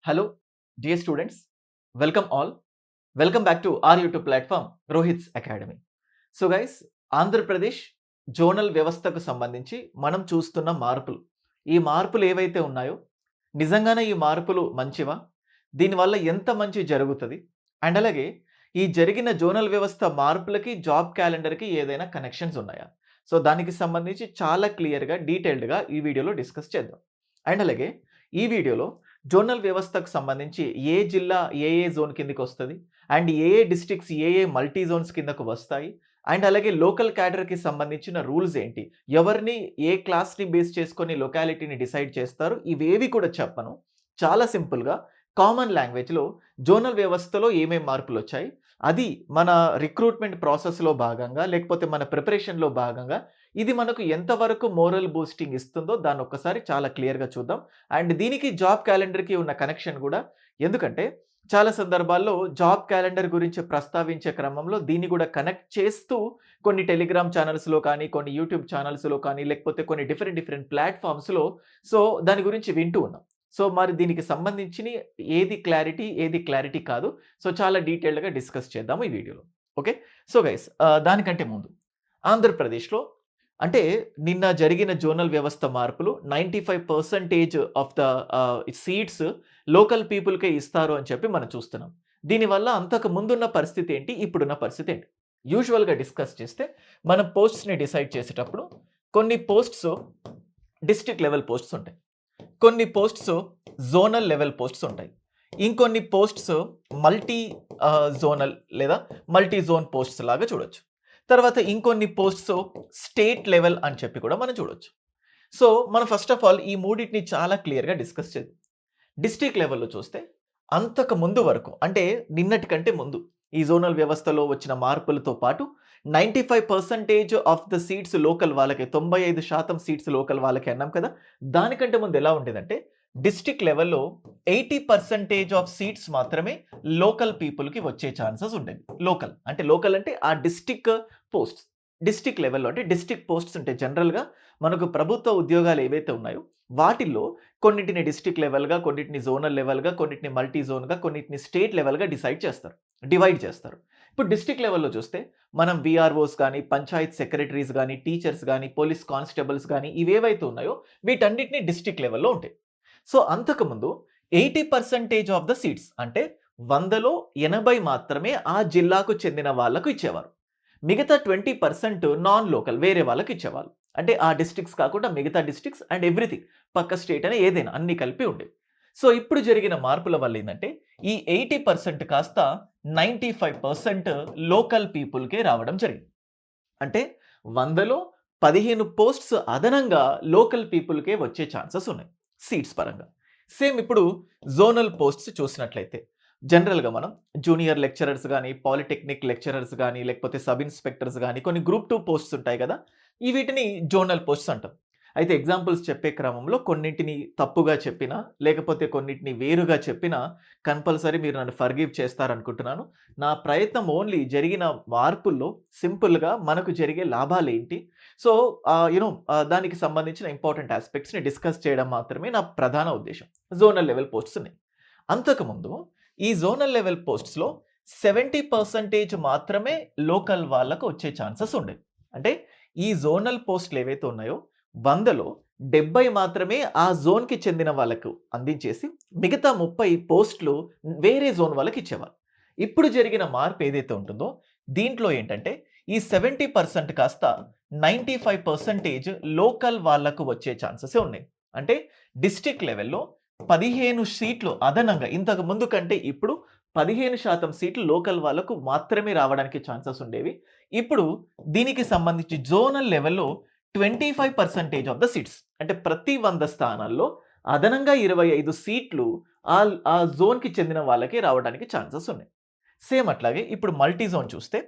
Hello, dear students. Welcome all. Welcome back to our YouTube platform, Rohit's Academy. So guys, Andhra Pradesh zonal వ్యవస్థకు సంబంధించి మనం చూస్తున్న మార్పులు, ఈ మార్పులు ఏవైతే ఉన్నాయో నిజంగానే ఈ మార్పులు మంచివా? దీనివల్ల ఎంత మంచి జరుగుతుంది? అండ్ అలాగే ఈ జరిగిన జోనల్ వ్యవస్థ మార్పులకి జాబ్ క్యాలెండర్కి ఏదైనా కనెక్షన్స్ ఉన్నాయా? సో దానికి సంబంధించి చాలా క్లియర్గా డీటెయిల్డ్గా ఈ వీడియోలో డిస్కస్ చేద్దాం. అండ్ అలాగే ఈ వీడియోలో జోనల్ వ్యవస్థకు సంబంధించి ఏ జిల్లా ఏ జోన్ కిందకి వస్తుంది, అండ్ ఏ డిస్ట్రిక్ట్స్ ఏ మల్టీ జోన్స్ కిందకు వస్తాయి, అండ్ అలాగే లోకల్ క్యాడర్కి సంబంధించిన రూల్స్ ఏంటి, ఎవరిని ఏ క్లాస్ని బేస్ చేసుకొని లొకాలిటీని డిసైడ్ చేస్తారు, ఇవేవి కూడా చెప్పను. చాలా సింపుల్గా కామన్ లాంగ్వేజ్లో జోనల్ వ్యవస్థలో ఏమేమి మార్పులు వచ్చాయి, అది మన రిక్రూట్మెంట్ ప్రాసెస్లో భాగంగా లేకపోతే మన ప్రిపరేషన్లో భాగంగా ఇది మనకు ఎంతవరకు మోరల్ బూస్టింగ్ ఇస్తుందో దాన్ని ఒక్కసారి చాలా క్లియర్గా చూద్దాం. అండ్ దీనికి జాబ్ క్యాలెండర్కి ఉన్న కనెక్షన్ కూడా, ఎందుకంటే చాలా సందర్భాల్లో జాబ్ క్యాలెండర్ గురించి ప్రస్తావించే క్రమంలో దీన్ని కూడా కనెక్ట్ చేస్తూ కొన్ని టెలిగ్రామ్ ఛానల్స్లో కానీ, కొన్ని యూట్యూబ్ ఛానల్స్లో కానీ, లేకపోతే కొన్ని డిఫరెంట్ ప్లాట్ఫామ్స్లో సో దాని గురించి వింటూ ఉన్నాం. సో మరి దీనికి సంబంధించి ఏది క్లారిటీ కాదు, సో చాలా డీటెయిల్డ్గా డిస్కస్ చేద్దాము ఈ వీడియోలో. ఓకే, సో గైస్, దానికంటే ముందు ఆంధ్రప్రదేశ్లో అంటే నిన్న జరిగిన జోనల్ వ్యవస్థ మార్పులు 95% ఆఫ్ ద సీట్స్ లోకల్ పీపుల్కే ఇస్తారు అని చెప్పి మనం చూస్తున్నాం. దీనివల్ల అంతకు ముందున్న పరిస్థితి ఏంటి, ఇప్పుడున్న పరిస్థితి ఏంటి? యూజువల్గా డిస్కస్ చేస్తే మనం పోస్ట్స్ని డిసైడ్ చేసేటప్పుడు కొన్ని పోస్ట్స్ డిస్ట్రిక్ట్ లెవెల్ పోస్ట్స్ ఉంటాయి, కొన్ని పోస్ట్స్ జోనల్ లెవెల్ పోస్ట్స్ ఉంటాయి, ఇంకొన్ని పోస్ట్స్ మల్టీ జోనల్ లేదా మల్టీ జోన్ పోస్ట్స్ లాగా చూడొచ్చు. తర్వాత ఇంకొన్ని పోస్ట్స్ స్టేట్ లెవెల్ అని చెప్పి కూడా మనం చూడొచ్చు. సో మనం ఫస్ట్ ఆఫ్ ఆల్ ఈ మూడింటిని చాలా క్లియర్గా డిస్కస్ చేద్దాం. డిస్ట్రిక్ట్ లెవెల్లో చూస్తే అంతకు ముందు వరకు అంటే నిన్నటి కంటే ముందు ఈ జోనల్ వ్యవస్థలో వచ్చిన మార్పులతో పాటు 95% ఆఫ్ ద సీట్స్ లోకల్ వాళ్ళకి, 95% సీట్స్ లోకల్ వాళ్ళకి అన్నాం కదా. దానికంటే ముందు ఎలా ఉండేదంటే డిస్ట్రిక్ట్ లెవెల్లో 80% ఆఫ్ సీట్స్ మాత్రమే లోకల్ పీపుల్కి వచ్చే ఛాన్సెస్ ఉండేవి. లోకల్ అంటే ఆ డిస్ట్రిక్ట్ లెవెల్లో అంటే డిస్ట్రిక్ట్ పోస్ట్స్ ఉంటాయి. జనరల్గా మనకు ప్రభుత్వ ఉద్యోగాలు ఏవైతే ఉన్నాయో వాటిల్లో కొన్నిటిని డిస్ట్రిక్ట్ లెవెల్గా, కొన్నిటిని జోనల్ లెవెల్గా, కొన్నిటిని మల్టీ జోన్గా, కొన్నిటిని స్టేట్ లెవెల్గా డివైడ్ చేస్తారు. ఇప్పుడు డిస్ట్రిక్ట్ లెవెల్లో చూస్తే మనం విఆర్ఓస్ కానీ, పంచాయత్ సెక్రటరీస్ కానీ, టీచర్స్ కానీ, పోలీస్ కానిస్టేబుల్స్ కానీ ఇవేవైతే ఉన్నాయో వీటన్నిటిని డిస్ట్రిక్ట్ లెవెల్లో ఉంటాయి. సో అంతకుముందు 80% ఆఫ్ ద సీట్స్ అంటే 100లో 80 మాత్రమే ఆ జిల్లాకు చెందిన వాళ్ళకు ఇచ్చేవారు. మిగతా 20% నాన్ లోకల్ వేరే వాళ్ళకి ఇచ్చేవాళ్ళు. అంటే ఆ డిస్ట్రిక్ట్స్ కాకుండా మిగతా డిస్ట్రిక్ట్స్ అండ్ ఎవ్రీథింగ్ పక్క స్టేట్ అని ఏదైనా అన్ని కలిపి ఉండేవి. సో ఇప్పుడు జరిగిన మార్పుల వల్ల ఏంటంటే ఈ 80% కాస్త 95% లోకల్ పీపుల్కే రావడం జరిగింది. అంటే 100లో 15 పోస్ట్స్ అదనంగా లోకల్ పీపుల్కే వచ్చే ఛాన్సెస్ ఉన్నాయి సీట్స్ పరంగా. సేమ్ ఇప్పుడు జోనల్ పోస్ట్స్ చూసినట్లయితే జనరల్గా మనం జూనియర్ లెక్చరర్స్ కానీ, పాలిటెక్నిక్ లెక్చరర్స్ కానీ, లేకపోతే సబ్ ఇన్స్పెక్టర్స్ కానీ కొన్ని గ్రూప్ 2 పోస్ట్స్ ఉంటాయి కదా, వీటిని జోనల్ పోస్ట్స్ అంటాం. అయితే ఎగ్జాంపుల్స్ చెప్పే క్రమంలో కొన్నింటిని తప్పుగా చెప్పినా లేకపోతే కొన్నింటిని వేరుగా చెప్పినా కంపల్సరీ మీరు నన్ను ఫర్గివ్ చేస్తారనుకుంటున్నాను. నా ప్రయత్నం ఓన్లీ జరిగిన మార్పుల్లో సింపుల్గా మనకు జరిగే లాభాలు ఏంటి, సో దానికి సంబంధించిన ఇంపార్టెంట్ ఆస్పెక్ట్స్ని డిస్కస్ చేయడం మాత్రమే నా ప్రధాన ఉద్దేశం. జోనల్ లెవెల్ పోస్ట్స్ ఉన్నాయి. అంతకుముందు ఈ జోనల్ లెవెల్ పోస్ట్స్లో 70% మాత్రమే లోకల్ వాళ్ళకు వచ్చే ఛాన్సెస్ ఉండేవి. అంటే ఈ జోనల్ పోస్టులు ఏవైతే ఉన్నాయో 100లో 70 మాత్రమే ఆ జోన్కి చెందిన వాళ్ళకు అందించేసి మిగతా 30 పోస్టులు వేరే జోన్ వాళ్ళకి ఇచ్చేవారు. ఇప్పుడు జరిగిన మార్పు ఏదైతే ఉంటుందో దీంట్లో ఏంటంటే ఈ 70% కాస్త 95% లోకల్ వాళ్ళకు వచ్చే ఛాన్సెస్ ఉన్నాయి. అంటే డిస్ట్రిక్ట్ లెవెల్లో 15 సీట్లు అదనంగా, ఇంతకు ముందు కంటే ఇప్పుడు 15% సీట్లు లోకల్ వాళ్ళకు మాత్రమే రావడానికి ఛాన్సెస్ ఉండేవి. ఇప్పుడు దీనికి సంబంధించి జోనల్ లెవెల్లో 25% ఆఫ్ ద సీట్స్ అంటే ప్రతి 100 స్థానాల్లో అదనంగా 25 సీట్లు ఆ జోన్కి చెందిన వాళ్ళకి రావడానికి ఛాన్సెస్ ఉన్నాయి. సేమ్ అట్లాగే ఇప్పుడు మల్టీ జోన్ చూస్తే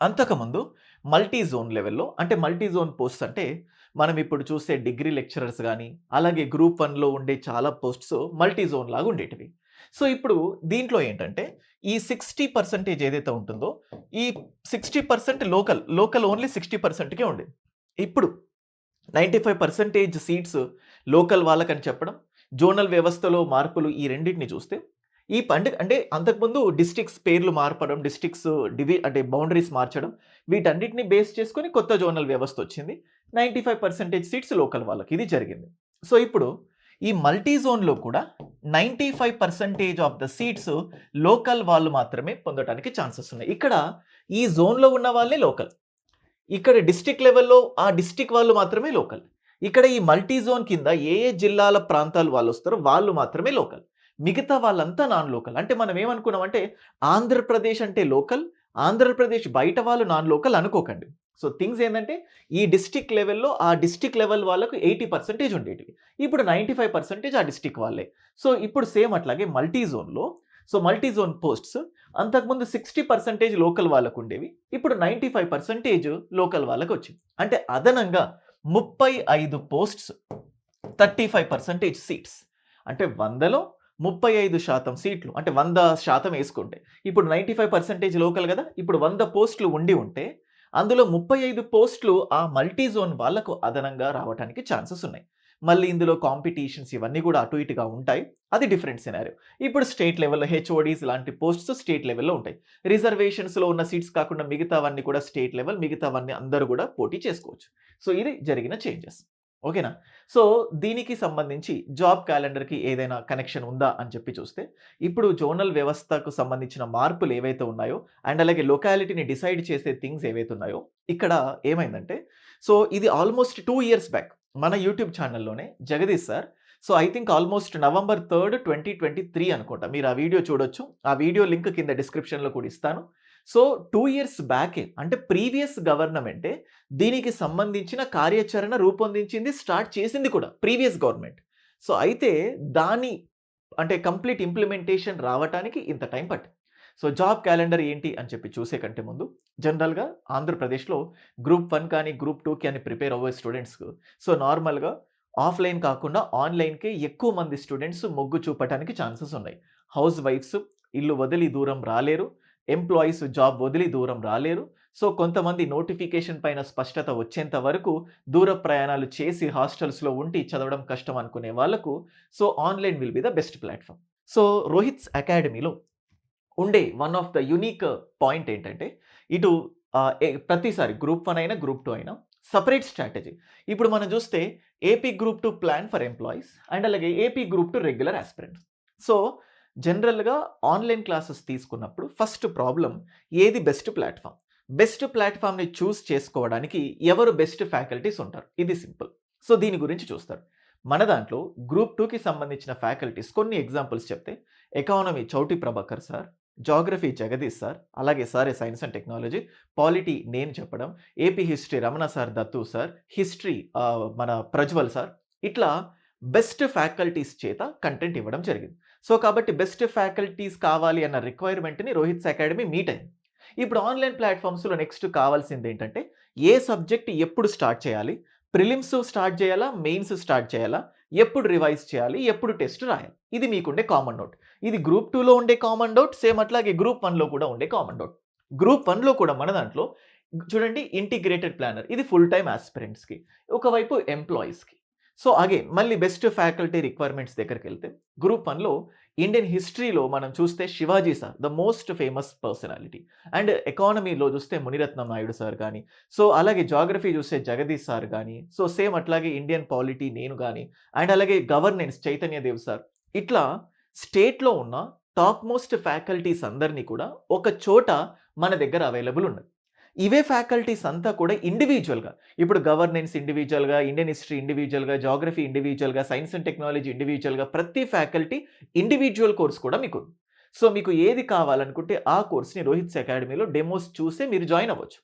అంతకుముందు మల్టీ జోన్ లెవెల్లో అంటే మల్టీ జోన్ పోస్ట్స్ అంటే మనం ఇప్పుడు చూసే డిగ్రీ లెక్చరర్స్ కానీ, అలాగే గ్రూప్ 1లో ఉండే చాలా పోస్ట్స్ మల్టీ జోన్ లాగా ఉండేటివి. సో ఇప్పుడు దీంట్లో ఏంటంటే ఈ 60% ఏదైతే ఉంటుందో ఈ 60% లోకల్ ఓన్లీ 60%కే ఉండేది. ఇప్పుడు 95% సీట్స్ లోకల్ వాళ్ళకని చెప్పడం, జోనల్ వ్యవస్థలో మార్పులు ఈ రెండింటిని చూస్తే ఈ పండుగ అంటే అంతకుముందు డిస్ట్రిక్ట్స్ పేర్లు మార్పడం, డిస్ట్రిక్ట్స్ అంటే బౌండరీస్ మార్చడం, వీటన్నిటిని బేస్ చేసుకొని కొత్త జోనల్ వ్యవస్థ వచ్చింది. 95% సీట్స్ లోకల్ వాళ్ళకి ఇది జరిగింది. సో ఇప్పుడు ఈ మల్టీ జోన్‌లో కూడా 95% ఆఫ్ ద సీట్స్ లోకల్ వాళ్ళు మాత్రమే పొందడానికి ఛాన్సెస్ ఉన్నాయి. ఇక్కడ ఈ జోన్‌లో ఉన్న వాళ్ళే లోకల్. ఇక్కడ డిస్ట్రిక్ట్ లెవెల్‌లో ఆ డిస్ట్రిక్ట్ వాళ్ళు మాత్రమే లోకల్. ఇక్కడ ఈ మల్టీ జోన్ కింద ఏ ఏ జిల్లాల ప్రాంతాలు వాళ్ళొస్తారో వాళ్ళు మాత్రమే లోకల్. మిగతా వాళ్ళంతా నాన్ లోకల్. అంటే మనం ఏమనుకున్నామంటే ఆంధ్రప్రదేశ్ అంటే లోకల్, ఆంధ్రప్రదేశ్ బయట వాళ్ళు నాన్ లోకల్ అనుకోకండి. సో థింగ్స్ ఏందంటే ఈ డిస్ట్రిక్ట్ లెవెల్‌లో ఆ డిస్ట్రిక్ట్ లెవెల్ వాళ్ళకు 80% ఉండేటివి. ఇప్పుడు 95% ఆ డిస్ట్రిక్ట్ వాళ్ళే. సో ఇప్పుడు సేమ్ అట్లాగే మల్టీ జోన్‌లో మల్టీ జోన్ పోస్ట్స్ అంతకుముందు 60% లోకల్ వాళ్ళకుండేవి. ఇప్పుడు 95% లోకల్ వాళ్ళకొచ్చింది. అంటే అదనంగా 35 పోస్ట్స్ 35% సీట్స్. అంటే 100లో 35% సీట్లు. అంటే 100% యేసుకుంటే. ఇప్పుడు 95% లోకల్ గదా! ఇప్పుడు 100 పోస్టులు ఉంటే అందులో 35 పోస్టులు ఆ మల్టీ జోన్ వాళ్ళకు అదనంగా రావటానికి ఛాన్సెస్ ఉన్నాయి. మళ్ళీ ఇందులో కాంపిటీషన్స్ ఇవన్నీ గూడా అటు ఇటుగా ఉంటాయి. అది డిఫరెంట్ సినారియో. ఇప్పుడు స్టేట్ లెవెల్‌లో హెచ్ఓడీస్ లాంటి పోస్ట్స్ స్టేట్ లెవెల్‌లో ఉంటాయి. రిజర్వేషన్స్‌లో ఉన్న సీట్స్ కాకుండా మిగతావన్నీ కూడా స్టేట్ లెవెల్. మిగతావన్నీ అందరూ గూడా పోటీ చేసుకోవచ్చు. సో ఇది జరిగిన చేంజెస్. ఓకేనా? సో దీనికి సంబంధించి జాబ్ క్యాలెండర్‌కి ఏదైనా కనెక్షన్ ఉందా అని చెప్పి చూస్తే, ఇప్పుడు జోనల్ వ్యవస్థకు సంబంధించిన మార్పులు ఏవైతే ఉన్నాయో అండ్ అలాగే లొకాలిటీని డిసైడ్ చేసే థింగ్స్ ఏవైతే ఉన్నాయో, ఇక్కడ ఏమైందంటే ఇది ఆల్మోస్ట్ 2 ఇయర్స్ బ్యాక్ మన యూట్యూబ్ ఛానెల్‌లోనే Jagadish sir I think almost November 3, 2023 అనుకుంటా. మీరు ఆ వీడియో చూడొచ్చు. ఆ వీడియో లింక్ కింద డిస్క్రిప్షన్‌లో కూడా ఇస్తాను. 2 ఇయర్స్ బ్యాకే అంటే ప్రీవియస్ గవర్నమెంటే దీనికి సంబంధించిన కార్యాచరణ రూపొందించింది, స్టార్ట్ చేసింది కూడా ప్రీవియస్ గవర్నమెంట్. అయితే దాని అంటే కంప్లీట్ ఇంప్లిమెంటేషన్ రావటానికి ఇంత టైం పట్టింది. జాబ్ క్యాలెండర్ ఏంటి అని చెప్పి చూసే కంటే ముందు జనరల్‌గా ఆంధ్రప్రదేశ్‌లో గ్రూప్ 1 కానీ, గ్రూప్ 2 కానీ ప్రిపేర్ అవ్వే స్టూడెంట్స్‌కు నార్మల్‌గా ఆఫ్‌లైన్ కాకుండా ఆన్‌లైన్‌కే ఎక్కువ మంది స్టూడెంట్స్ మొగ్గు చూపటానికి ఛాన్సెస్ ఉన్నాయి. హౌస్ వైఫ్స్ ఇల్లు వదిలి దూరం రాలేరు. ఎంప్లాయీస్ జాబ్ వదిలి దూరం రాలేరు. కొంతమంది నోటిఫికేషన్ పైన స్పష్టత వచ్చేంత వరకు దూర ప్రయాణాలు చేసి హాస్టల్స్‌లో ఉండి చదవడం కష్టం అనుకునే వాళ్ళకు online will be the best platform. Rohit's అకాడమీలో ఉండే one of the unique point ఏంటంటే ఇటు ప్రతిసారి గ్రూప్ 1 అయినా, గ్రూప్ 2 అయినా సెపరేట్ స్ట్రాటజీ. ఇప్పుడు మనం చూస్తే AP group 2 plan for employees and అలాగే ఏపీ గ్రూప్ 2 రెగ్యులర్ యాస్పిరెంట్స్. జనరల్‌గా ఆన్‌లైన్ క్లాసెస్ తీసుకున్నప్పుడు ఫస్ట్ ప్రాబ్లమ్ ఏది బెస్ట్ ప్లాట్‌ఫార్మ్? బెస్ట్ ప్లాట్‌ఫార్మ్‌ని చూస్ చేసుకోవడానికి ఎవరు బెస్ట్ ఫ్యాకల్టీస్ ఉంటారు? ఇది సింపుల్. దీని గురించి చూస్తారు. మన దాంట్లో గ్రూప్ 2కి సంబంధించిన ఫ్యాకల్టీస్ కొన్ని ఎగ్జాంపుల్స్ చెప్తే economy Chouti Prabhakar sir, Geography Jagadish sir, అలాగే సారే సైన్స్ అండ్ టెక్నాలజీ, పాలిటీ నేను చెప్పడం, AP history Ramana sir, Dattu sir, history మన ప్రజ్వల్ సార్, ఇట్లా బెస్ట్ ఫ్యాకల్టీస్ చేత కంటెంట్ ఇవ్వడం జరిగింది. కాబట్టి బెస్ట్ ఫ్యాకల్టీస్ కావాలి అన్న రిక్వైర్మెంట్‌ని రోహిత్స్ అకాడమీ మీట్ అయింది. ఇప్పుడు ఆన్‌లైన్ ప్లాట్‌ఫార్మ్స్‌లో నెక్స్ట్ కావాల్సింది ఏంటంటే ఏ సబ్జెక్ట్ ఎప్పుడు స్టార్ట్ చేయాలి? ప్రిలిమ్స్ స్టార్ట్ చేయాలా? మెయిన్స్ స్టార్ట్ చేయాలా? ఎప్పుడు రివైజ్ చేయాలి? ఎప్పుడు టెస్ట్ రాయాలి? ఇది మీకుండే కామన్ డౌట్. ఇది గ్రూప్ 2లో ఉండే కామన్ డౌట్. సేమ్ అట్లాగే గ్రూప్ 1లో కూడా ఉండే కామన్ డౌట్. గ్రూప్ 1లో కూడా మన దాంట్లో చూడండి ఇంటిగ్రేటెడ్ ప్లానర్ ఇది ఫుల్ టైమ్ యాస్పిరెంట్స్‌కి. ఒకవైపు ఎంప్లాయీస్‌కి. అగైన్ మళ్ళీ బెస్ట్ ఫ్యాకల్టీ రిక్వైర్మెంట్స్ దగ్గరికెళ్తే గ్రూప్ 1లో ఇండియన్ హిస్టరీలో మనం చూస్తే Shivaji sir the most famous personality. And ఎకానమీలో చూస్తే మునిరత్నం నాయుడు సార్ గానీ, అలాగే జియోగ్రఫీ చూస్తే జగదీష్ సార్ గానీ, సేమ్ అట్లాగే ఇండియన్ పాలిటీ నేను గానీ, అండ్ అలాగే గవర్నెన్స్ చైతన్య దేవ్ సార్. ఇట్లా స్టేట్‌లో ఉన్న టాప్ మోస్ట్ ఫ్యాకల్టీస్ అందరిని కూడా ఒక చోట మన దగ్గర అవైలబుల్ ఉన్నది. ఇవే ఫ్యాకల్టీస్ అంతా కూడా ఇండివిడ్యువల్‌గా ఇప్పుడు గవర్నెన్స్ ఇండివిడ్యువల్‌గా, ఇండియన్ హిస్టరీ ఇండివిడ్యువల్‌గా, జియోగ్రఫీ ఇండివిడ్యువల్‌గా, సైన్స్ అండ్ టెక్నాలజీ ఇండివిడ్యువల్‌గా ప్రతి ఫ్యాకల్టీ ఇండివిడ్యువల్ కోర్స్ కూడా మీకుంది. మీకు ఏది కావాలనుకుంటే ఆ కోర్స్‌ని రోహిత్స్ అకాడమీలో డెమోస్ చూసే మీరు జాయిన్ అవ్వచ్చు.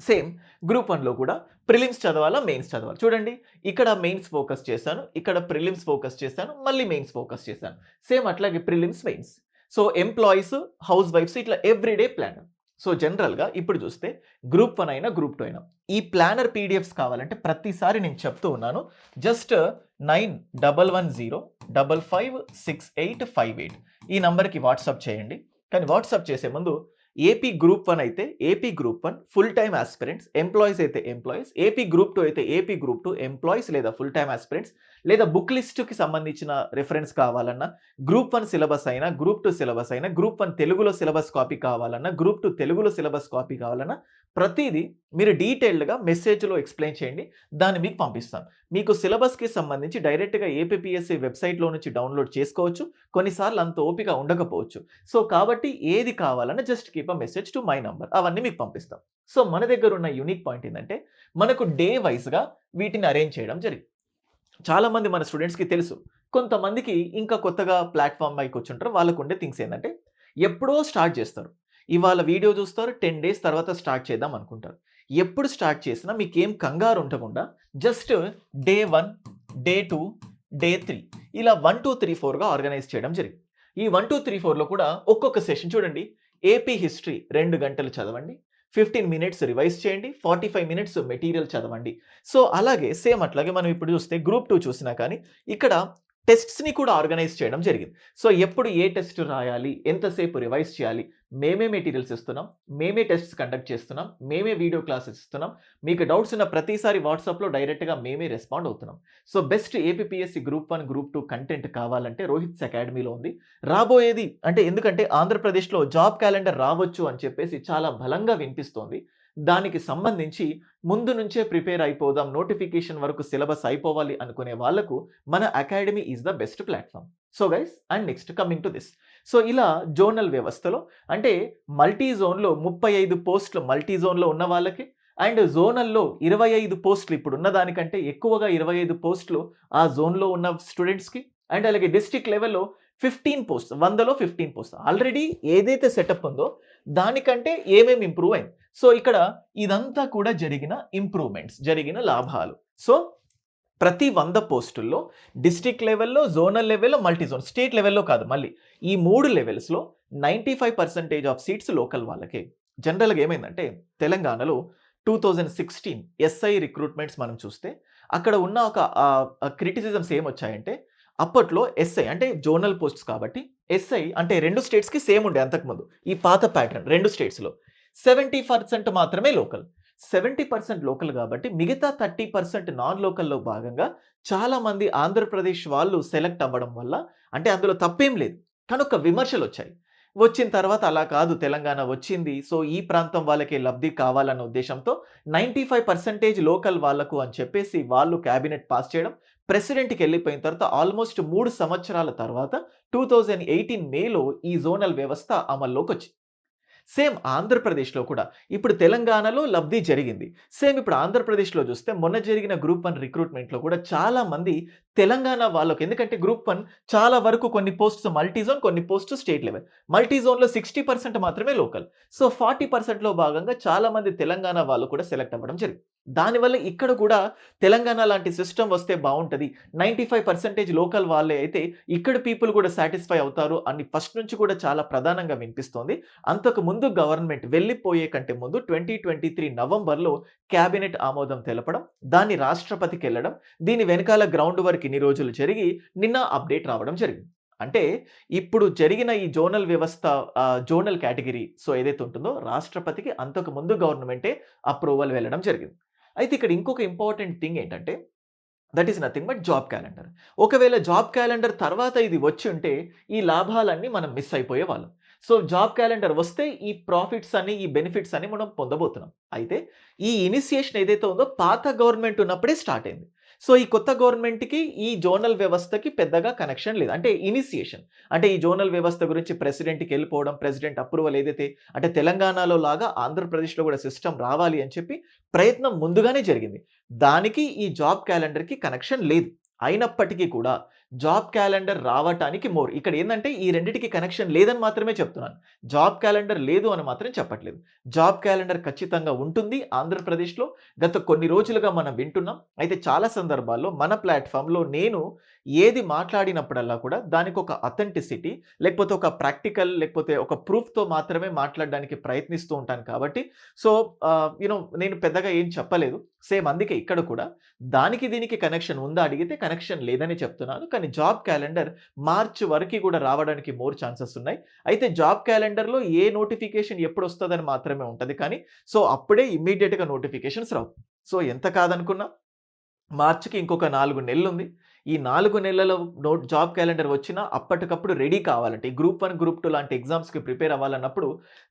సేమ్ గ్రూప్ 1లో కూడా ప్రిలిమ్స్ చదవాలా? మెయిన్స్ చదవాలా? చూడండి ఇక్కడ మెయిన్స్ ఫోకస్ చేశాను. ఇక్కడ ప్రిలిమ్స్ ఫోకస్ చేశాను. మళ్ళీ మెయిన్స్ ఫోకస్ చేశాను. సేమ్ అట్లాగే ప్రిలిమ్స్, మెయిన్స్. ఎంప్లాయీస్, హౌస్ వైఫ్స్ ఇట్లా ఎవ్రీడే ప్లానర్. జనరల్‌గా ఇప్పుడు చూస్తే గ్రూప్ 1 అయినా, గ్రూప్ 2 అయినా ఈ ప్లానర్ పీడిఎఫ్స్ కావాలంటే ప్రతిసారి నేను చెప్తూ ఉన్నాను. జస్ట్ 9110556858 ఈ నంబర్‌కి వాట్సాప్ చేయండి. కానీ వాట్సాప్ చేసే ముందు ఏపీ గ్రూప్ 1 అయితే AP group 1 full time aspirants, employees అయితే ఎంప్లాయీస్, ఏపీ గ్రూప్ 2 అయితే ఏపీ గ్రూప్ 2 ఎంప్లాయీస్ లేదా ఫుల్ టైమ్ ఆస్పిరెంట్స్, లేదా బుక్ లిస్ట్‌కి సంబంధించిన రిఫరెన్స్ కావాలన్నా, గ్రూప్ 1 సిలబస్ అయినా, గ్రూప్ 2 సిలబస్ అయినా, గ్రూప్ 1 తెలుగులో సిలబస్ కాపీ కావాలన్నా, గ్రూప్ 2 తెలుగులో సిలబస్ కాపీ కావాలన్నా, ప్రతీదీ మీరు డీటెయిల్డ్‌గా మెసేజ్‌లో ఎక్స్‌ప్లెయిన్ చేయండి. దాన్ని మీకు పంపిస్తాను. మీకు సిలబస్‌కి సంబంధించి డైరెక్ట్‌గా ఏపీపీఎస్సీ వెబ్‌సైట్‌లో నుంచి డౌన్‌లోడ్ చేసుకోవచ్చు. కొన్నిసార్లు అంత ఓపిక ఉండకపోవచ్చు. సో, కాబట్టి ఏది కావాలన్నా just keep a message to my number. అవన్నీ మీకు పంపిస్తాం. సో, మన దగ్గర ఉన్న యూనిక్ పాయింట్ ఏందంటే, మనకు డే వైస్‌గా వీటిని అరేంజ్ చేయడం జరిగింది. చాలామంది మన స్టూడెంట్స్‌కి తెలుసు. కొంతమందికి ఇంకా కొత్తగా ప్లాట్‌ఫార్మ్ పైకొచ్చుంటారు. వాళ్ళకుండే థింగ్స్ ఏందంటే, ఎప్పుడో స్టార్ట్ చేస్తారు. ఇవాళ వీడియో చూస్తారు. 10 డేస్ తర్వాత స్టార్ట్ చేద్దాం అనుకుంటారు. ఎప్పుడు స్టార్ట్ చేసినా మీకేం కంగారు ఉండకుండా జస్ట్ డే 1, డే 2, డే 3 ఇలా 1, 2, 3, 4గా ఆర్గనైజ్ చేయడం జరిగింది. ఈ 1, 2, 3, 4లో కూడా ఒక్కొక్క సెషన్ చూడండి. ఏపీ హిస్టరీ 2 గంటలు చదవండి. 15 మినిట్స్ రివైజ్ చేయండి. 45 మినిట్స్ మెటీరియల్ చదవండి. సో, అలాగే సేమ్ అట్లాగే మనం ఇప్పుడు చూస్తే గ్రూప్ 2 చూసినా కానీ ఇక్కడ టెస్ట్స్‌ని కూడా ఆర్గనైజ్ చేయడం జరిగింది. సో, ఎప్పుడు ఏ టెస్ట్ రాయాలి? ఎంతసేపు రివైజ్ చేయాలి? మేమే మెటీరియల్స్ ఇస్తున్నాం. మేమే టెస్ట్స్ కండక్ట్ చేస్తున్నాం. మేమే వీడియో క్లాసెస్ ఇస్తున్నాం. మీకు డౌట్స్ ఉన్న ప్రతిసారి వాట్సాప్‌లో డైరెక్ట్‌గా మేమే రెస్పాండ్ అవుతున్నాం. So, best APPSC group 1, group 2 content కావాలంటే రోహిత్స్ అకాడమీలో ఉంది. రాబోయేది అంటే ఎందుకంటే ఆంధ్రప్రదేశ్‌లో జాబ్ క్యాలెండర్ రావచ్చు అని చెప్పేసి చాలా బలంగా వినిపిస్తోంది. దానికి సంబంధించి ముందు నుంచే ప్రిపేర్ అయిపోదాం. నోటిఫికేషన్ వరకు సిలబస్ అయిపోవాలి అనుకునే వాళ్ళకు మన academy is the best platform. So, guys and next coming to this. So, ఇలా జోనల్ వ్యవస్థలో అంటే మల్టీ జోన్‌లో 35 పోస్టులు మల్టీ జోన్‌లో ఉన్న వాళ్ళకి అండ్ జోనల్‌లో 25 పోస్టులు ఇప్పుడున్న దానికంటే ఎక్కువగా 25 పోస్టులు ఆ జోన్‌లో ఉన్న స్టూడెంట్స్‌కి అండ్ అలాగే డిస్ట్రిక్ట్ లెవెల్‌లో 15 పోస్ట్స్ 100లో 15 పోస్ట్స్. ఆల్రెడీ ఏదైతే సెటప్ ఉందో దానికంటే ఏమేమి ఇంప్రూవ్ అయింది. సో, ఇక్కడ ఇదంతా కూడా జరిగిన ఇంప్రూవ్‌మెంట్స్, జరిగిన లాభాలు. సో, ప్రతి 100 పోస్టుల్లో డిస్ట్రిక్ట్ లెవెల్‌లో, జోనల్ లెవెల్‌లో, మల్టీ జోన్, స్టేట్ లెవెల్‌లో కాదు మళ్ళీ. ఈ 3 లెవెల్స్‌లో 95% ఆఫ్ సీట్స్ లోకల్ వాళ్ళకే. జనరల్‌గా ఏమైందంటే తెలంగాణలో 2016 ఎస్ఐ రిక్రూట్‌మెంట్స్ మనం చూస్తే అక్కడ ఉన్న ఒక క్రిటిసిజమ్స్ ఏమొచ్చాయంటే అప్పట్లో ఎస్ఐ అంటే జోనల్ పోస్ట్స్ కాబట్టి ఎస్ఐ అంటే 2 స్టేట్స్‌కి సేమ్ ఉండే అంతకుముందు. ఈ పాత ప్యాటర్న్ 2 స్టేట్స్‌లో 70% మాత్రమే లోకల్. 70% లోకల్ కాబట్టి మిగతా 30% నాన్ లోకల్‌లో భాగంగా చాలామంది ఆంధ్రప్రదేశ్ వాళ్ళు సెలెక్ట్ అవ్వడం వల్ల అంటే అందులో తప్పేం లేదు. కానీ ఒక విమర్శలొచ్చాయి. వచ్చిన తర్వాత అలా కాదు తెలంగాణ వచ్చింది. సో, ఈ ప్రాంతం వాళ్ళకే లబ్ధి కావాలన్న ఉద్దేశంతో 95% లోకల్ వాళ్ళకు అని చెప్పేసి వాళ్ళు క్యాబినెట్ పాస్ చేయడం. ప్రెసిడెంట్‌కెళ్ళిపోయిన తర్వాత ఆల్‌మోస్ట్ 3 సంవత్సరాల తర్వాత 2018 మేలో ఈ జోనల్ వ్యవస్థ అమల్లోకొచ్చింది. సేమ్ ఆంధ్రప్రదేశ్‌లో కూడా ఇప్పుడు తెలంగాణలో లబ్ధి జరిగింది. సేమ్ ఇప్పుడు ఆంధ్రప్రదేశ్‌లో చూస్తే మొన్న జరిగిన గ్రూప్ 1 రిక్రూట్‌మెంట్‌లో కూడా చాలా మంది తెలంగాణ వాళ్ళకి ఎందుకంటే గ్రూప్ 1 చాలా వరకు కొన్ని పోస్ట్స్ మల్టీ జోన్, కొన్ని పోస్ట్స్ స్టేట్ లెవెల్. మల్టీ జోన్‌లో 60% మాత్రమే లోకల్. సో, 40%లో భాగంగా చాలా మంది తెలంగాణ వాళ్ళు కూడా సెలెక్ట్ అవ్వడం జరిగింది. దానివల్ల ఇక్కడ కూడా తెలంగాణ లాంటి సిస్టమ్ వస్తే బావుంటది. 95% లోకల్ వాళ్ళే అయితే ఇక్కడ పీపుల్ కూడా సాటిస్ఫై అవుతారు అని ఫస్ట్ నుంచి కూడా చాలా ప్రధానంగా వినిపిస్తోంది. అంతకు ముందు గవర్నమెంట్ వెళ్ళిపోయే కంటే ముందు 2023 నవంబర్‌లో క్యాబినెట్ ఆమోదం తెలపడం, దాన్ని రాష్ట్రపతికెళ్లడం, దీని వెనకాల గ్రౌండ్ వర్క్ ఇన్ని రోజులు జరిగి నిన్న అప్డేట్ రావడం జరిగింది. అంటే ఇప్పుడు జరిగిన ఈ జోనల్ వ్యవస్థ జోనల్ కేటగిరీ సో ఏదైతే ఉంటుందో రాష్ట్రపతికి అంతకు ముందు గవర్నమెంటే అప్రూవల్ వెళ్ళడం జరిగింది. అయితే ఇక్కడ ఇంకొక ఇంపార్టెంట్ థింగ్ ఏంటంటే that is nothing but job calendar. ఒకవేళ జాబ్ క్యాలెండర్ తర్వాత ఇది వచ్చుంటే ఈ లాభాలన్నీ మనం మిస్ అయిపోయేవాళ్ళం. సో, జాబ్ క్యాలెండర్ వస్తే ఈ ప్రాఫిట్స్ అని, ఈ బెనిఫిట్స్ అని మనం పొందబోతున్నాం. అయితే ఈ ఇనిషియేషన్ ఏదైతే ఉందో పాత గవర్నమెంట్ ఉన్నప్పుడే స్టార్ట్ అయింది. సో, ఈ కొత్త గవర్నమెంట్‌కి ఈ జోనల్ వ్యవస్థకి పెద్దగా కనెక్షన్ లేదు. అంటే ఇనిషియేషన్ అంటే ఈ జోనల్ వ్యవస్థ గురించి ప్రెసిడెంట్‌కెళ్ళిపోవడం, ప్రెసిడెంట్ అప్రూవల్ ఏదైతే అంటే తెలంగాణలో లాగా ఆంధ్రప్రదేశ్‌లో కూడా సిస్టమ్ రావాలి అని చెప్పి ప్రయత్నం ముందుగానే జరిగింది. దానికి ఈ జాబ్ క్యాలెండర్‌కి కనెక్షన్ లేదు. అయినప్పటికీ కూడా జాబ్ క్యాలెండర్ రావటానికి ఇక్కడ ఏందంటే ఈ రెండిటికి కనెక్షన్ లేదని మాత్రమే చెప్తున్నాను. జాబ్ క్యాలెండర్ లేదు అని మాత్రం చెప్పట్లేదు. జాబ్ క్యాలెండర్ ఖచ్చితంగా ఉంటుంది ఆంధ్రప్రదేశ్‌లో. గత కొన్ని రోజులుగా మనం వింటున్నాం. అయితే చాలా సందర్భాల్లో మన ప్లాట్‌ఫార్మ్‌లో నేను ఏది మాట్లాడినప్పుడల్లా కూడా దానికొక అథెంటిసిటీ లేకపోతే ఒక ప్రాక్టికల్ లేకపోతే ఒక ప్రూఫ్‌తో మాత్రమే మాట్లాడడానికి ప్రయత్నిస్తూ ఉంటాను కాబట్టి సో, నేను పెద్దగా ఏం చెప్పలేదు. సేమ్ అందుకే ఇక్కడ కూడా దానికి దీనికి కనెక్షన్ ఉందా అడిగితే కనెక్షన్ లేదని చెప్తున్నాను. కానీ జాబ్ క్యాలెండర్ మార్చ్ వరకి కూడా రావడానికి మోర్ ఛాన్సెస్ ఉన్నాయి. అయితే జాబ్ క్యాలెండర్‌లో ఏ నోటిఫికేషన్ ఎప్పుడొస్తదని మాత్రమే ఉంటది కానీ, సో అప్పుడే ఇమ్మీడియేట్‌గా నోటిఫికేషన్స్ రావు. సో ఎంత కాదనుకున్నా మార్చ్‌కి ఇంకొక 4 నెలలుంది. ఈ 4 నెలల జాబ్ క్యాలెండర్ వచ్చినా అప్పటికప్పుడు రెడీ కావాలంటే ఈ గ్రూప్ 1, గ్రూప్ 2 లాంటి ఎగ్జామ్స్‌కి ప్రిపేర్ అవ్వాలన్నప్పుడు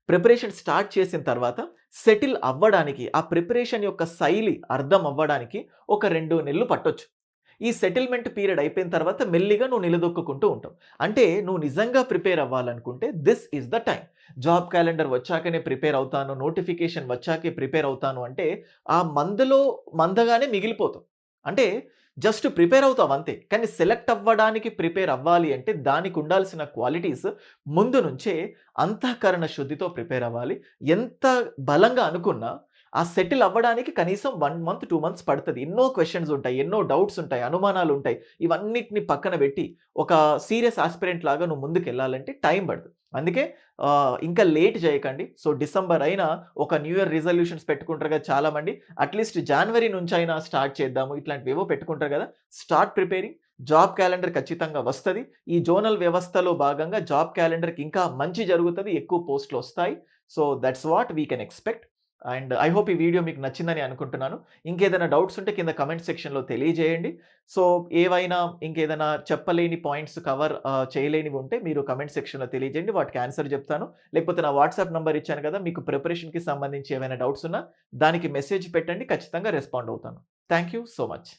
ప్రిపరేషన్ స్టార్ట్ చేసిన తర్వాత సెటిల్ అవ్వడానికి, ఆ ప్రిపరేషన్ యొక్క శైలి అర్థం అవ్వడానికి ఒక 2 నెలలు పట్టొచ్చు. ఈ సెటిల్‌మెంట్ పీరియడ్ అయిపోయిన తర్వాత మెల్లిగా నువ్వు నిలదొక్కుకుంటూ ఉంటావు. అంటే నువ్వు నిజంగా ప్రిపేర్ అవ్వాలనుకుంటే this is the time. Job calendar వచ్చాకనే ప్రిపేర్ అవుతాను, నోటిఫికేషన్ వచ్చాకే ప్రిపేర్ అవుతాను అంటే ఆ మందులో మందగానే మిగిలిపోతావు. అంటే జస్ట్ ప్రిపేర్ అవుతావు అంతే. కానీ సెలెక్ట్ అవ్వడానికి ప్రిపేర్ అవ్వాలి అంటే దానికి ఉండాల్సిన క్వాలిటీస్ ముందు నుంచే అంతఃకరణ శుద్ధితో ప్రిపేర్ అవ్వాలి. ఎంత బలంగా అనుకున్నా ఆ సెటిల్ అవ్వడానికి కనీసం 1 మంత్, 2 మంత్స్ పడతది. ఎన్నో క్వెషన్స్ ఉంటాయి. ఎన్నో డౌట్స్ ఉంటాయి. అనుమానాలుంటాయి. ఇవన్నిటిని పక్కన పెట్టి ఒక సీరియస్ యాస్పిరెంట్ లాగా నువ్వు ముందుకెళ్ళాలంటే టైం పడతది. అందుకే ఇంకా లేట్ చేయకండి. సో, డిసెంబర్ అయినా ఒక న్యూ ఇయర్ రిజల్యూషన్స్ పెట్టుకుంటారు కదా చాలామంది. అట్‌లీస్ట్ జాన్వరి నుంచైనా స్టార్ట్ చేద్దాము. ఇట్లాంటివేవో పెట్టుకుంటారు కదా! Start preparing. జాబ్ క్యాలెండర్ ఖచ్చితంగా వస్తది. ఈ జోనల్ వ్యవస్థలో భాగంగా జాబ్ క్యాలెండర్‌కి ఇంకా మంచి జరుగుతది. ఎక్కువ పోస్ట్‌లొస్తాయి. So, that's what we can expect. And I hope ఈ వీడియో మీకు నచ్చిందని అనుకుంటున్నాను. ఇంకేదైనా డౌట్స్ ఉంటే కింద కామెంట్ సెక్షన్‌లో తెలియజేయండి. సో, ఏవైనా ఇంకేదైనా చెప్పలేని పాయింట్స్ చేయలేనివి ఉంటే మీరు కామెంట్ సెక్షన్‌లో తెలియజేయండి. వాటికి ఆన్సర్ చెప్తాను. లేకపోతే నా వాట్సాప్ నంబర్ ఇచ్చాను కదా! మీకు ప్రిపరేషన్‌కి సంబంధించి ఏవైనా డౌట్స్ ఉన్నా దానికి మెసేజ్ పెట్టండి. ఖచ్చితంగా రెస్పాండ్ అవుతాను. Thank you so much.